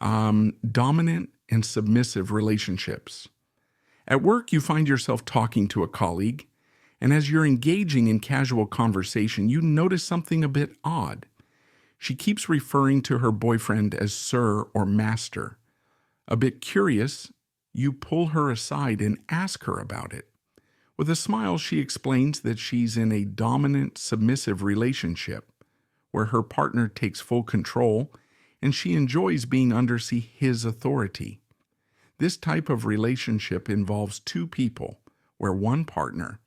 Dominant and submissive relationships. At work, you find yourself talking to a colleague, and as you're engaging in casual conversation, you notice something a bit odd. She keeps referring to her boyfriend as sir or master. A bit curious, you pull her aside and ask her about it. With a smile, she explains that she's in a dominant, submissive relationship where her partner takes full control and she enjoys being under his authority. This type of relationship involves two people where one partner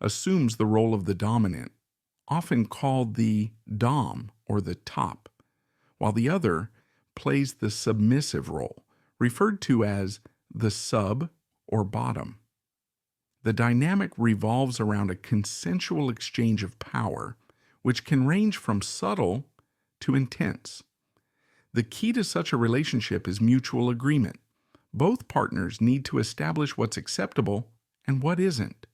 assumes the role of the dominant, often called the dom or the top, while the other plays the submissive role, referred to as the sub or bottom. The dynamic revolves around a consensual exchange of power, which can range from subtle to intense. The key to such a relationship is mutual agreement. Both partners need to establish what's acceptable and what isn't.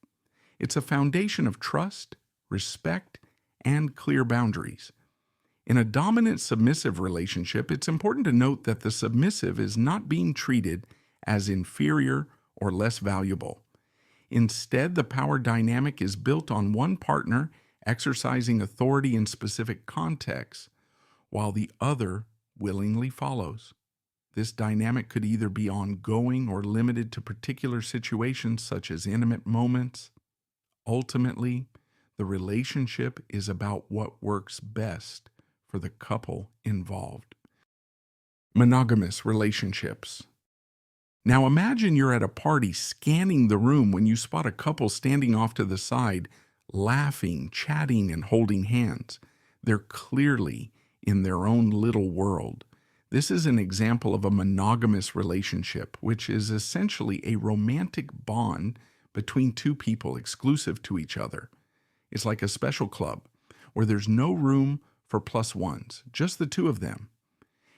It's a foundation of trust, respect, and clear boundaries. In a dominant-submissive relationship, it's important to note that the submissive is not being treated as inferior or less valuable. Instead, the power dynamic is built on one partner exercising authority in specific contexts, while the other willingly follows. This dynamic could either be ongoing or limited to particular situations such as intimate moments. Ultimately, the relationship is about what works best for the couple involved. Monogamous relationships. Now imagine you're at a party scanning the room when you spot a couple standing off to the side, laughing, chatting, and holding hands. They're clearly in their own little world. This is an example of a monogamous relationship, which is essentially a romantic bond between two people exclusive to each other. It's like a special club where there's no room for plus ones, just the two of them.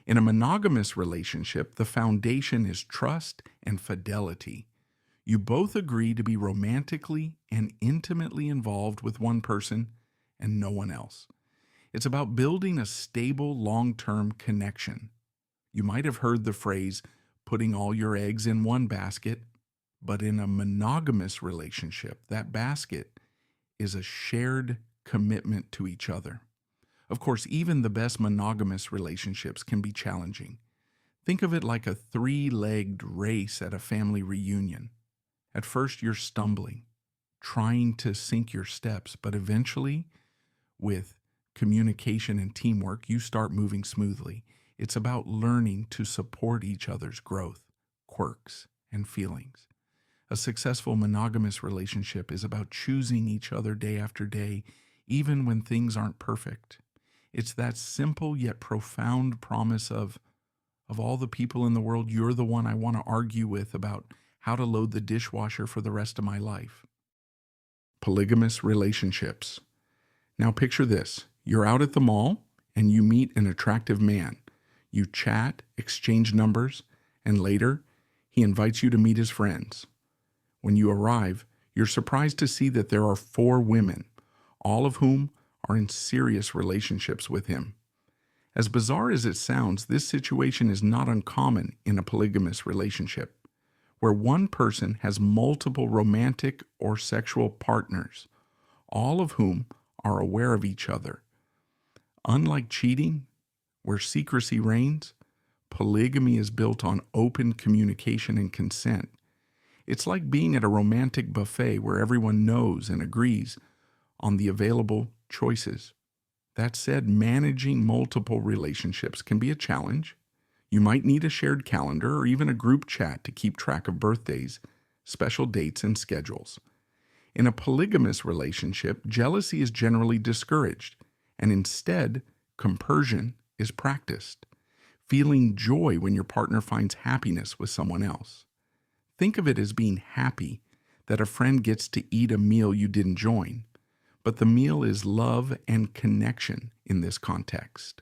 In a monogamous relationship, the foundation is trust and fidelity. You both agree to be romantically and intimately involved with one person and no one else. It's about building a stable, long-term connection. You might have heard the phrase, putting all your eggs in one basket, but in a monogamous relationship, that basket is a shared commitment to each other. Of course, even the best monogamous relationships can be challenging. Think of it like a three-legged race at a family reunion. At first, you're stumbling, trying to sync your steps, but eventually, with communication and teamwork, you start moving smoothly. It's about learning to support each other's growth, quirks, and feelings. A successful monogamous relationship is about choosing each other day after day, even when things aren't perfect. It's that simple yet profound promise of all the people in the world, you're the one I want to argue with about how to load the dishwasher for the rest of my life. Polygamous relationships. Now picture this. You're out at the mall and you meet an attractive man. You chat, exchange numbers, and later he invites you to meet his friends. When you arrive, you're surprised to see that there are 4 women, all of whom are in serious relationships with him. As bizarre as it sounds, this situation is not uncommon in a polygamous relationship, where one person has multiple romantic or sexual partners, all of whom are aware of each other. Unlike cheating, where secrecy reigns, polygamy is built on open communication and consent. It's like being at a romantic buffet where everyone knows and agrees on the available choices. That said, managing multiple relationships can be a challenge. You might need a shared calendar or even a group chat to keep track of birthdays, special dates, and schedules. In a polygamous relationship, jealousy is generally discouraged, and instead, compersion is practiced, feeling joy when your partner finds happiness with someone else. Think of it as being happy that a friend gets to eat a meal you didn't join, but the meal is love and connection in this context.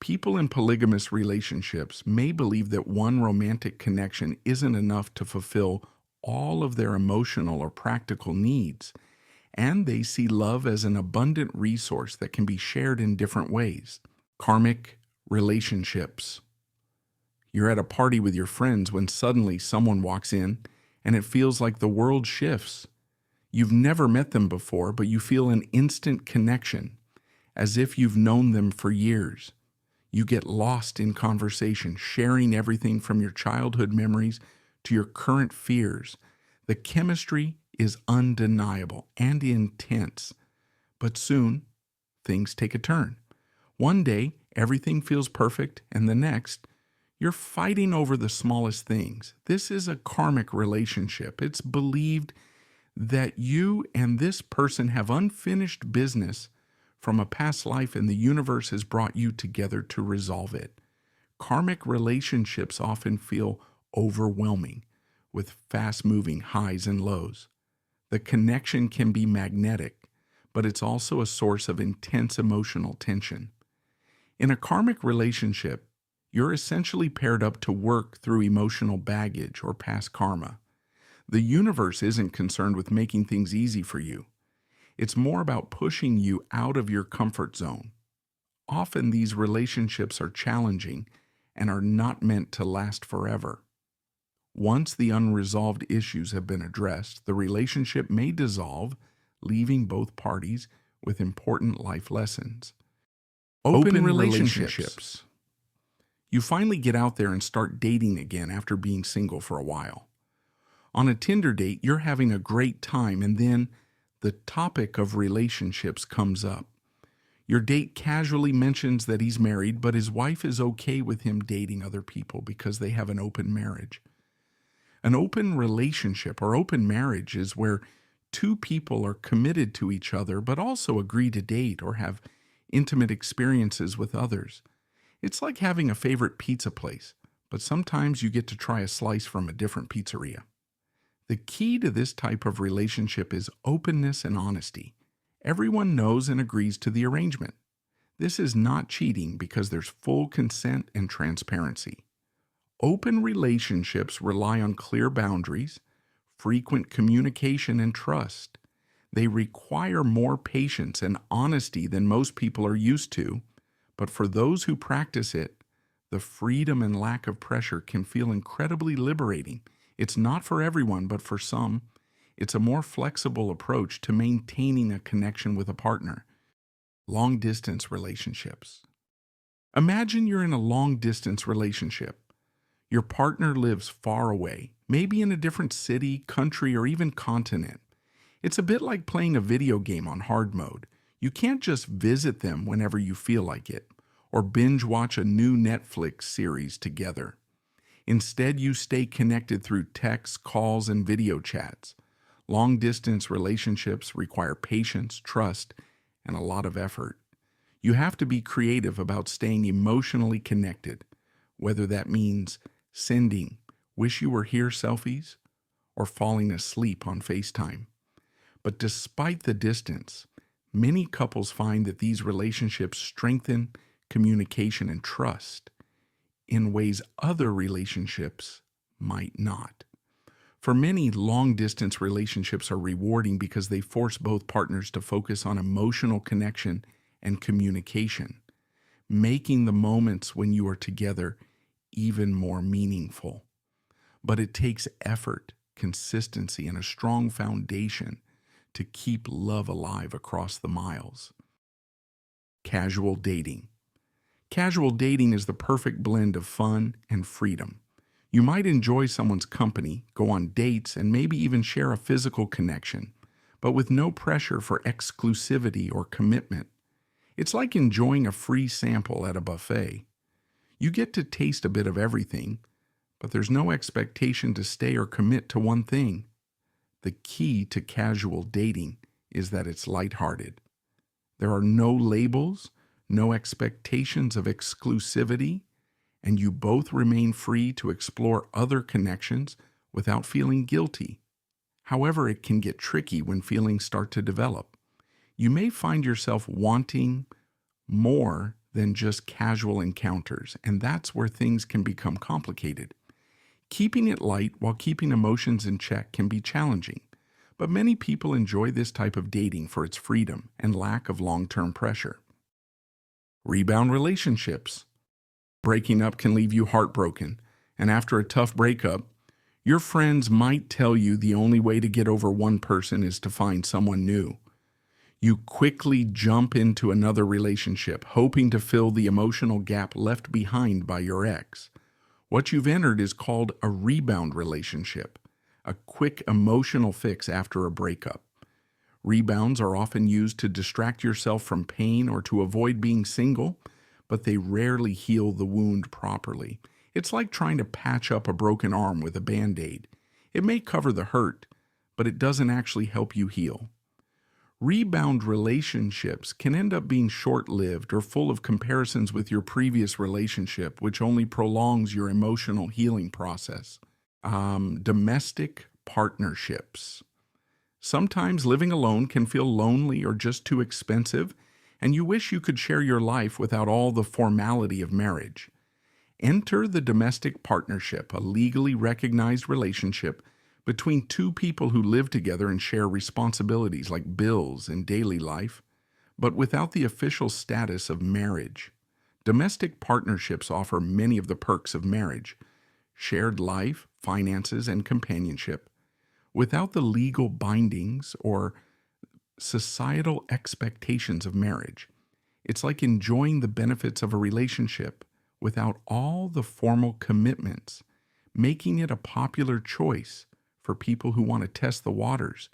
People in polygamous relationships may believe that one romantic connection isn't enough to fulfill all of their emotional or practical needs, and they see love as an abundant resource that can be shared in different ways. Karmic relationships. You're at a party with your friends when suddenly someone walks in and it feels like the world shifts. You've never met them before, but you feel an instant connection, as if you've known them for years. You get lost in conversation, sharing everything from your childhood memories to your current fears. The chemistry is undeniable and intense, but soon things take a turn. One day, everything feels perfect, and the next, you're fighting over the smallest things. This is a karmic relationship. It's believed that you and this person have unfinished business from a past life, and the universe has brought you together to resolve it. Karmic relationships often feel overwhelming, with fast-moving highs and lows. The connection can be magnetic, but it's also a source of intense emotional tension. In a karmic relationship, you're essentially paired up to work through emotional baggage or past karma. The universe isn't concerned with making things easy for you. It's more about pushing you out of your comfort zone. Often these relationships are challenging and are not meant to last forever. Once the unresolved issues have been addressed, the relationship may dissolve, leaving both parties with important life lessons. Open relationships. You finally get out there and start dating again after being single for a while. On a Tinder date, you're having a great time, and then the topic of relationships comes up. Your date casually mentions that he's married, but his wife is okay with him dating other people because they have an open marriage. An open relationship or open marriage is where two people are committed to each other but also agree to date or have intimate experiences with others. It's like having a favorite pizza place, but sometimes you get to try a slice from a different pizzeria. The key to this type of relationship is openness and honesty. Everyone knows and agrees to the arrangement. This is not cheating because there's full consent and transparency. Open relationships rely on clear boundaries, frequent communication, and trust. They require more patience and honesty than most people are used to, but for those who practice it, the freedom and lack of pressure can feel incredibly liberating. It's not for everyone, but for some, it's a more flexible approach to maintaining a connection with a partner. Long-distance relationships. Imagine you're in a long-distance relationship. Your partner lives far away, maybe in a different city, country, or even continent. It's a bit like playing a video game on hard mode. You can't just visit them whenever you feel like it, or binge watch a new Netflix series together. Instead, you stay connected through texts, calls, and video chats. Long-distance relationships require patience, trust, and a lot of effort. You have to be creative about staying emotionally connected, whether that means sending "wish you were here" selfies or falling asleep on FaceTime. But despite the distance, many couples find that these relationships strengthen communication and trust in ways other relationships might not. For many, long-distance relationships are rewarding because they force both partners to focus on emotional connection and communication, making the moments when you are together even more meaningful. But it takes effort, consistency, and a strong foundation to keep love alive across the miles. Casual dating. Casual dating is the perfect blend of fun and freedom. You might enjoy someone's company, go on dates, and maybe even share a physical connection, but with no pressure for exclusivity or commitment. It's like enjoying a free sample at a buffet. You get to taste a bit of everything, but there's no expectation to stay or commit to one thing. The key to casual dating is that it's lighthearted. There are no labels, no expectations of exclusivity, and you both remain free to explore other connections without feeling guilty. However, it can get tricky when feelings start to develop. You may find yourself wanting more than just casual encounters, and that's where things can become complicated. Keeping it light while keeping emotions in check can be challenging, but many people enjoy this type of dating for its freedom and lack of long-term pressure. Rebound relationships. Breaking up can leave you heartbroken, and after a tough breakup, your friends might tell you the only way to get over one person is to find someone new. You quickly jump into another relationship, hoping to fill the emotional gap left behind by your ex. What you've entered is called a rebound relationship, a quick emotional fix after a breakup. Rebounds are often used to distract yourself from pain or to avoid being single, but they rarely heal the wound properly. It's like trying to patch up a broken arm with a Band-Aid. It may cover the hurt, but it doesn't actually help you heal. Rebound relationships can end up being short-lived or full of comparisons with your previous relationship, which only prolongs your emotional healing process. Domestic partnerships. Sometimes living alone can feel lonely or just too expensive, and you wish you could share your life without all the formality of marriage. Enter the domestic partnership, a legally recognized relationship between two people who live together and share responsibilities like bills and daily life, but without the official status of marriage. Domestic partnerships offer many of the perks of marriage: shared life, finances, and companionship, without the legal bindings or societal expectations of marriage. It's like enjoying the benefits of a relationship without all the formal commitments, making it a popular choice for people who want to test the waters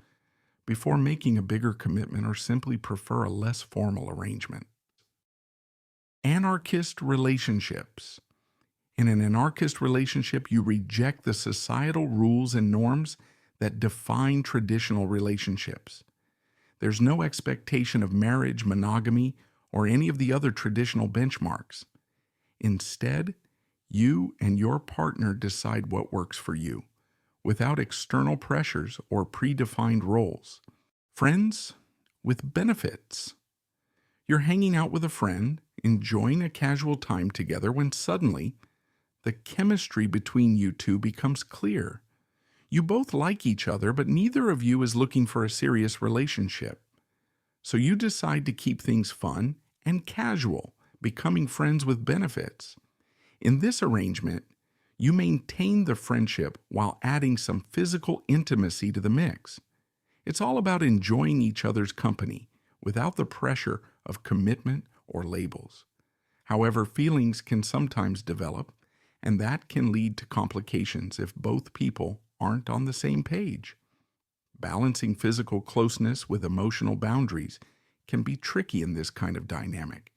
before making a bigger commitment or simply prefer a less formal arrangement. Anarchist relationships. In an anarchist relationship, you reject the societal rules and norms that define traditional relationships. There's no expectation of marriage, monogamy, or any of the other traditional benchmarks. Instead, you and your partner decide what works for you, without external pressures or predefined roles. Friends with benefits. You're hanging out with a friend, enjoying a casual time together, when suddenly the chemistry between you two becomes clear. You both like each other, but neither of you is looking for a serious relationship. So you decide to keep things fun and casual, becoming friends with benefits. In this arrangement, you maintain the friendship while adding some physical intimacy to the mix. It's all about enjoying each other's company without the pressure of commitment or labels. However, feelings can sometimes develop, and that can lead to complications if both people aren't on the same page. Balancing physical closeness with emotional boundaries can be tricky in this kind of dynamic.